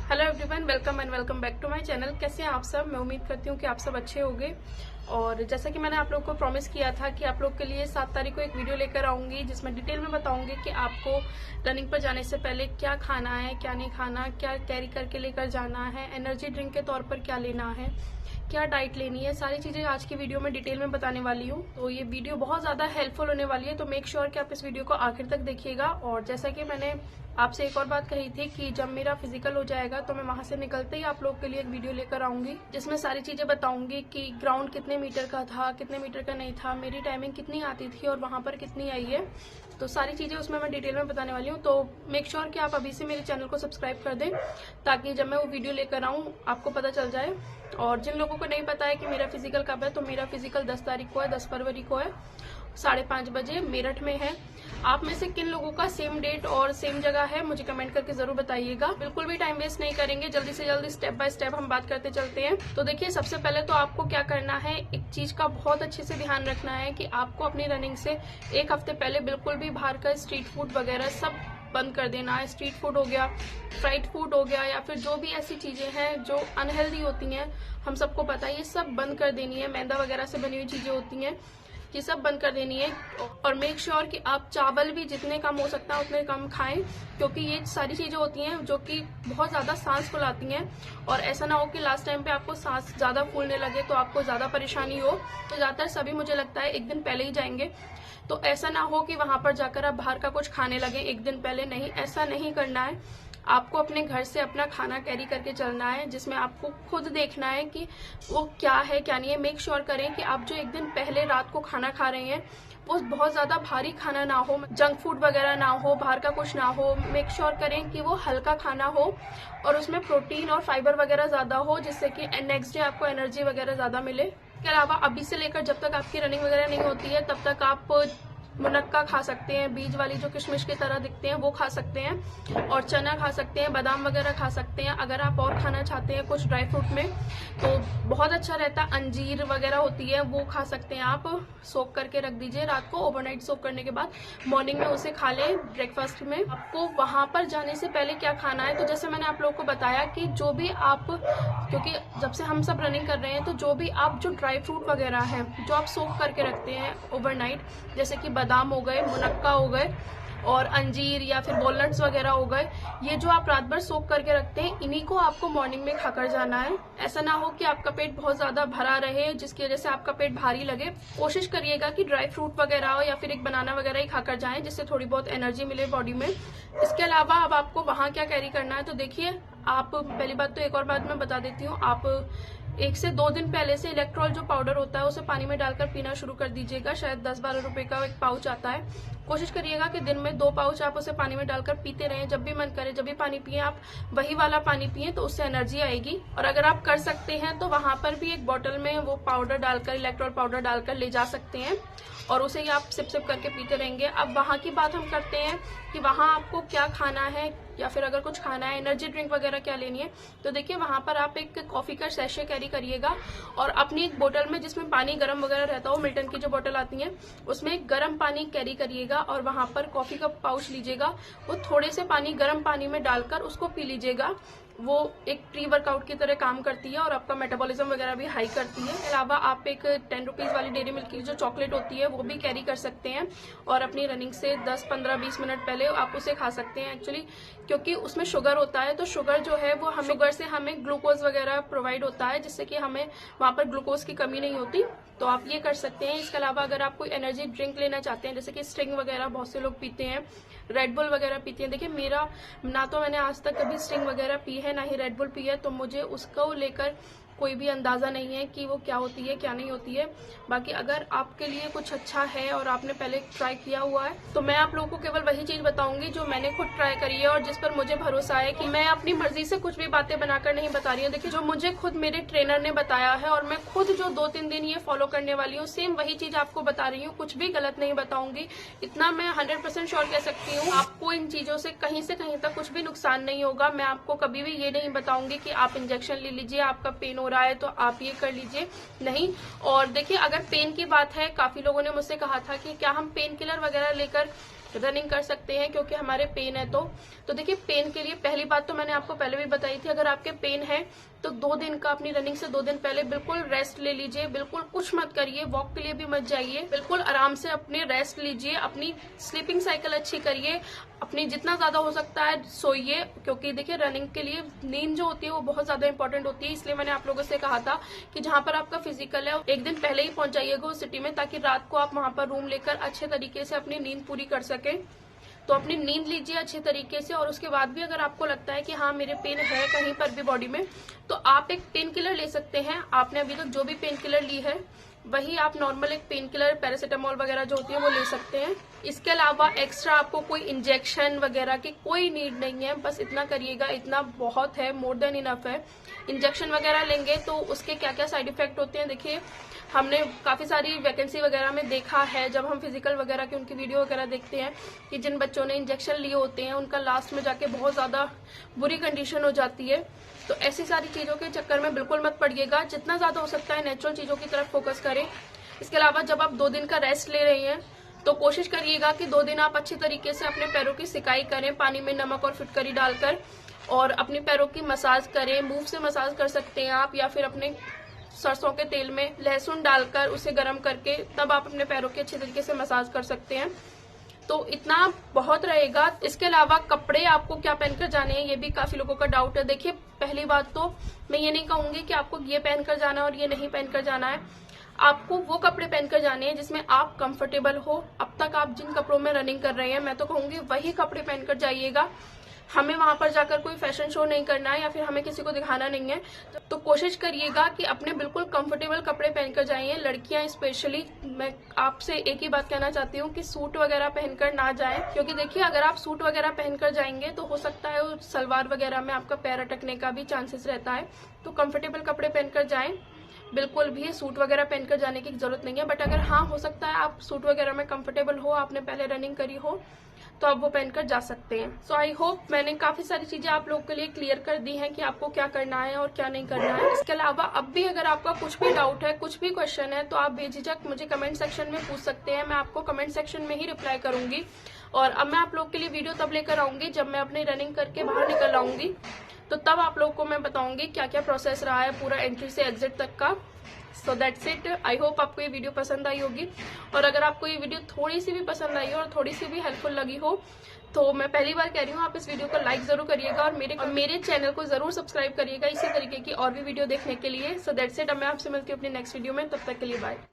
Hello everyone, welcome and welcome back to my channel. कैसे हैं आप सब? मैं उम्मीद करती हूँ कि आप सब अच्छे होंगे। और जैसा कि मैंने आप लोगों को प्रॉमिस किया था कि आप लोग के लिए 7 तारीख को एक वीडियो लेकर आऊंगी जिसमें डिटेल में बताऊंगी कि आपको रनिंग पर जाने से पहले क्या खाना है, क्या नहीं खाना, क्या कैरी करके लेकर जाना है, एनर्जी ड्रिंक के तौर पर क्या लेना है, क्या डाइट लेनी है, सारी चीजें आज की वीडियो में डिटेल में बताने वाली हूँ। तो ये वीडियो बहुत ज्यादा हेल्पफुल होने वाली है, तो मेक श्योर कि आप इस वीडियो को आखिर तक देखिएगा। और जैसा कि मैंने आपसे एक और बात कही थी कि जब मेरा फिजिकल हो जाएगा तो मैं वहां से निकलते ही आप लोग के लिए एक वीडियो लेकर आऊंगी जिसमें सारी चीजें बताऊंगी कि ग्राउंड कितने मीटर का था, कितने मीटर का नहीं था, मेरी टाइमिंग कितनी आती थी और वहां पर कितनी आई है। तो सारी चीजें उसमें मैं डिटेल में बताने वाली हूँ। तो मेक श्योर कि आप अभी से मेरे चैनल को सब्सक्राइब कर दें ताकि जब मैं वो वीडियो लेकर आऊँ आपको पता चल जाए। और जिन लोगों को नहीं पता है कि मेरा फिजिकल कब है, तो मेरा फिजिकल 10 तारीख को है, 10 फरवरी को है, 5:30 बजे मेरठ में है। आप में से किन लोगों का सेम डेट और सेम जगह है मुझे कमेंट करके जरूर बताइएगा। बिल्कुल भी टाइम वेस्ट नहीं करेंगे, जल्दी से जल्दी स्टेप बाय स्टेप हम बात करते चलते हैं। तो देखिए, सबसे पहले तो आपको क्या करना है, एक चीज का बहुत अच्छे से ध्यान रखना है कि आपको अपनी रनिंग से एक हफ्ते पहले बिल्कुल भी बाहर का स्ट्रीट फूड वगैरह सब बंद कर देना है। स्ट्रीट फूड हो गया, फ्राइड फूड हो गया, या फिर जो भी ऐसी चीजें हैं जो अनहेल्दी होती हैं, हम सबको पता है, ये सब बंद कर देनी है। मैदा वगैरह से बनी हुई चीजें होती हैं, ये सब बंद कर देनी है। और मेक श्योर कि आप चावल भी जितने कम हो सकता है उतने कम खाएं, क्योंकि ये सारी चीजें होती हैं जो कि बहुत ज्यादा सांस फुलाती हैं। और ऐसा ना हो कि लास्ट टाइम पे आपको सांस ज्यादा फूलने लगे तो आपको ज्यादा परेशानी हो। तो ज्यादातर सभी मुझे लगता है एक दिन पहले ही जाएंगे, तो ऐसा ना हो कि वहां पर जाकर आप बाहर का कुछ खाने लगे एक दिन पहले। नहीं, ऐसा नहीं करना है। आपको अपने घर से अपना खाना कैरी करके चलना है जिसमें आपको खुद देखना है कि वो क्या है क्या नहीं है। मेक श्योर करें कि आप जो एक दिन पहले रात को खाना खा रहे हैं वो बहुत ज्यादा भारी खाना ना हो, जंक फूड वगैरह ना हो, बाहर का कुछ ना हो। मेक श्योर करें कि वो हल्का खाना हो और उसमें प्रोटीन और फाइबर वगैरह ज्यादा हो, जिससे कि नेक्स्ट डे आपको एनर्जी वगैरह ज्यादा मिले। इसके अलावा अभी से लेकर जब तक आपकी रनिंग वगैरह नहीं होती है तब तक आप मुनक्का खा सकते हैं, बीज वाली जो किशमिश की तरह दिखते हैं वो खा सकते हैं, और चना खा सकते हैं, बादाम वगैरह खा सकते हैं। अगर आप और खाना चाहते हैं कुछ ड्राई फ्रूट में तो बहुत अच्छा रहता है, अंजीर वगैरह होती है वो खा सकते हैं। आप सोक करके रख दीजिए रात को, ओवरनाइट सोक करने के बाद मॉर्निंग में उसे खा लें ब्रेकफास्ट में। आपको वहां पर जाने से पहले क्या खाना है, तो जैसे मैंने आप लोगों को बताया कि जो भी आप, क्योंकि जब से हम सब रनिंग कर रहे हैं तो जो भी आप जो ड्राई फ्रूट वगैरह है जो आप सोक करके रखते हैं ओवरनाइट, जैसे कि बादाम हो गए, मुनक्का हो गए और अंजीर या फिर वॉलनट्स वगैरह हो गए, ये जो आप रात भर सोक करके रखते हैं इन्हीं को आपको मॉर्निंग में खाकर जाना है। ऐसा ना हो कि आपका पेट बहुत ज्यादा भरा रहे जिसकी वजह से आपका पेट भारी लगे। कोशिश करिएगा कि ड्राई फ्रूट वगैरह हो या फिर एक बनाना वगैरह ही खाकर जाएं जिससे थोड़ी बहुत एनर्जी मिले बॉडी में। इसके अलावा अब आपको वहां क्या कैरी करना है, तो देखिए, आप पहली बात तो एक और बात मैं बता देती हूँ, आप 1 से 2 दिन पहले से इलेक्ट्रॉल जो पाउडर होता है उसे पानी में डालकर पीना शुरू कर दीजिएगा। शायद 10-12 रुपए का एक पाउच आता है। कोशिश करिएगा कि दिन में 2 पाउच आप उसे पानी में डालकर पीते रहें। जब भी मन करे, जब भी पानी पिए, आप वही वाला पानी पिए तो उससे एनर्जी आएगी। और अगर आप कर सकते हैं तो वहां पर भी एक बोतल में वो पाउडर डालकर, इलेक्ट्रॉल पाउडर डालकर ले जा सकते हैं और उसे ही आप सिप सिप करके पीते रहेंगे। अब वहां की बात हम करते हैं कि वहां आपको क्या खाना है, या फिर अगर कुछ खाना है, एनर्जी ड्रिंक वगैरह क्या लेनी है। तो देखिए, वहां पर आप एक कॉफी का सैशे कैरी करिएगा और अपनी एक बोतल में जिसमें पानी गर्म वगैरह रहता हो, मिल्टन की जो बोतल आती है उसमें गर्म पानी कैरी करिएगा और वहां पर कॉफी का पाउच लीजिएगा, वो थोड़े से पानी गर्म पानी में डालकर उसको पी लीजिएगा। वो एक प्री वर्कआउट की तरह काम करती है और आपका मेटाबॉलिज्म वगैरह भी हाई करती है। इसके अलावा आप एक 10 रुपीज वाली डेयरी मिल्क की जो चॉकलेट होती है वो भी कैरी कर सकते हैं और अपनी रनिंग से 10, 15, 20 मिनट पहले आप उसे खा सकते हैं। एक्चुअली क्योंकि उसमें शुगर होता है, तो शुगर जो है वो शुगर से हमें ग्लूकोज वगैरह प्रोवाइड होता है जिससे कि हमें वहां पर ग्लूकोज की कमी नहीं होती, तो आप ये कर सकते हैं। इसके अलावा अगर आप कोई एनर्जी ड्रिंक लेना चाहते हैं, जैसे कि स्ट्रिंग वगैरह बहुत से लोग पीते हैं, रेड बुल वगैरह पीते हैं। देखिए, मेरा ना तो मैंने आज तक कभी स्ट्रिंग वगैरह पी है, ना ही रेड बुल पी है, तो मुझे उसको लेकर कोई भी अंदाजा नहीं है कि वो क्या होती है क्या नहीं होती है। बाकी अगर आपके लिए कुछ अच्छा है और आपने पहले ट्राई किया हुआ है तो मैं आप लोगों को केवल वही चीज बताऊंगी जो मैंने खुद ट्राई करी है और जिस पर मुझे भरोसा है, कि मैं अपनी मर्जी से कुछ भी बातें बनाकर नहीं बता रही हूँ। देखिए, जो मुझे खुद मेरे ट्रेनर ने बताया है और मैं खुद जो 2-3 दिन ये फॉलो करने वाली हूँ, सेम वही चीज आपको बता रही हूँ, कुछ भी गलत नहीं बताऊंगी। इतना मैं 100% श्योर कह सकती हूँ, आपको इन चीजों से कहीं तक कुछ भी नुकसान नहीं होगा। मैं आपको कभी भी ये नहीं बताऊंगी कि आप इंजेक्शन ले लीजिए, आपका पेन हो रहा है तो आप ये कर लीजिए, नहीं। और देखिए, अगर पेन की बात है, काफी लोगों ने मुझसे कहा था कि क्या हम पेन किलर वगैरह लेकर रनिंग कर सकते हैं क्योंकि हमारे पेन है। तो देखिए, पेन के लिए पहली बात तो मैंने आपको पहले भी बताई थी, अगर आपके पेन है तो 2 दिन का, अपनी रनिंग से 2 दिन पहले बिल्कुल रेस्ट ले लीजिए, बिल्कुल कुछ मत करिए, वॉक के लिए भी मत जाइए, बिल्कुल आराम से अपनी रेस्ट लीजिए, अपनी स्लीपिंग साइकिल अच्छी करिए, अपनी जितना ज्यादा हो सकता है सोइए, क्योंकि देखिए रनिंग के लिए नींद जो होती है वो बहुत ज्यादा इंपॉर्टेंट होती है। इसलिए मैंने आप लोगों से कहा था कि जहां पर आपका फिजिकल है 1 दिन पहले ही पहुंच जाइएगा उस सिटी में, ताकि रात को आप वहां पर रूम लेकर अच्छे तरीके से अपनी नींद पूरी कर सके। तो अपनी नींद लीजिए अच्छे तरीके से, और उसके बाद भी अगर आपको लगता है कि हाँ मेरे पेन है कहीं पर भी बॉडी में, तो आप एक पेन किलर ले सकते हैं। आपने अभी तक जो भी पेन किलर ली है वही आप नॉर्मल एक पेन किलर पैरासीटामोल वगैरह जो होती है वो ले सकते हैं। इसके अलावा एक्स्ट्रा आपको कोई इंजेक्शन वगैरह की कोई नीड नहीं है, बस इतना करिएगा, इतना बहुत है, मोर देन इनफ है। इंजेक्शन वगैरह लेंगे तो उसके क्या क्या साइड इफेक्ट होते हैं, देखिए हमने काफी सारी वैकेंसी वगैरह में देखा है, जब हम फिजिकल वगैरह की उनकी वीडियो वगैरह देखते हैं कि जिन बच्चों ने इंजेक्शन लिए होते हैं उनका लास्ट में जाके बहुत ज्यादा बुरी कंडीशन हो जाती है। तो ऐसी सारी चीजों के चक्कर में बिल्कुल मत पड़िएगा, जितना ज्यादा हो सकता है नेचुरल चीजों की तरफ फोकस करें। इसके अलावा जब आप 2 दिन का रेस्ट ले रहे हैं तो कोशिश करिएगा कि 2 दिन आप अच्छी तरीके से अपने पैरों की सिकाई करें, पानी में नमक और फिटकरी डालकर, और अपने पैरों की मसाज करें। मूव से मसाज कर सकते हैं आप, या फिर अपने सरसों के तेल में लहसुन डालकर उसे गर्म करके तब आप अपने पैरों की अच्छे तरीके से मसाज कर सकते हैं। तो इतना बहुत रहेगा। इसके अलावा कपड़े आपको क्या पहनकर जाने हैं, ये भी काफी लोगों का डाउट है। देखिए, पहली बात तो मैं ये नहीं कहूंगी कि आपको ये पहनकर जाना है और ये नहीं पहनकर जाना है। आपको वो कपड़े पहनकर जाने हैं जिसमें आप कंफर्टेबल हो। अब तक आप जिन कपड़ों में रनिंग कर रहे हैं, मैं तो कहूंगी वही कपड़े पहनकर जाइएगा। हमें वहां पर जाकर कोई फैशन शो नहीं करना है या फिर हमें किसी को दिखाना नहीं है। तो कोशिश करिएगा कि अपने बिल्कुल कंफर्टेबल कपड़े पहनकर जाइए। लड़कियां स्पेशली, मैं आपसे एक ही बात कहना चाहती हूँ कि सूट वगैरह पहनकर ना जाएं, क्योंकि देखिए अगर आप सूट वगैरह पहनकर जाएंगे तो हो सकता है उस सलवार वगैरह में आपका पैर अटकने का भी चांसेस रहता है। तो कंफर्टेबल कपड़े पहनकर जाएं, बिल्कुल भी सूट वगैरह पहनकर जाने की जरूरत नहीं है। बट अगर हाँ हो सकता है आप सूट वगैरह में कंफर्टेबल हो, आपने पहले रनिंग करी हो, तो आप वो पहनकर जा सकते हैं। सो आई होप मैंने काफी सारी चीजें आप लोगों के लिए क्लियर कर दी हैं कि आपको क्या करना है और क्या नहीं करना है। इसके अलावा अब भी अगर आपका कुछ भी डाउट है, कुछ भी क्वेश्चन है, तो आप बेझिझक मुझे कमेंट सेक्शन में पूछ सकते हैं। मैं आपको कमेंट सेक्शन में ही रिप्लाई करूंगी। और अब मैं आप लोग के लिए वीडियो तब लेकर आऊंगी जब मैं अपनी रनिंग करके बाहर निकल आऊंगी, तो तब आप लोग को मैं बताऊंगी क्या क्या प्रोसेस रहा है पूरा एंट्री से एग्जिट तक का। So that's it. I hope आपको ये वीडियो पसंद आई होगी, और अगर आपको ये वीडियो थोड़ी सी भी पसंद आई हो और थोड़ी सी भी हेल्पफुल लगी हो, तो मैं पहली बार कह रही हूँ आप इस वीडियो को लाइक जरूर करिएगा और मेरे चैनल को जरूर सब्सक्राइब करिएगा इसी तरीके की और भी वीडियो देखने के लिए। So that's it. अब मैं आपसे मिलती हूँ अपनी नेक्स्ट वीडियो में, तब तक के लिए बाय।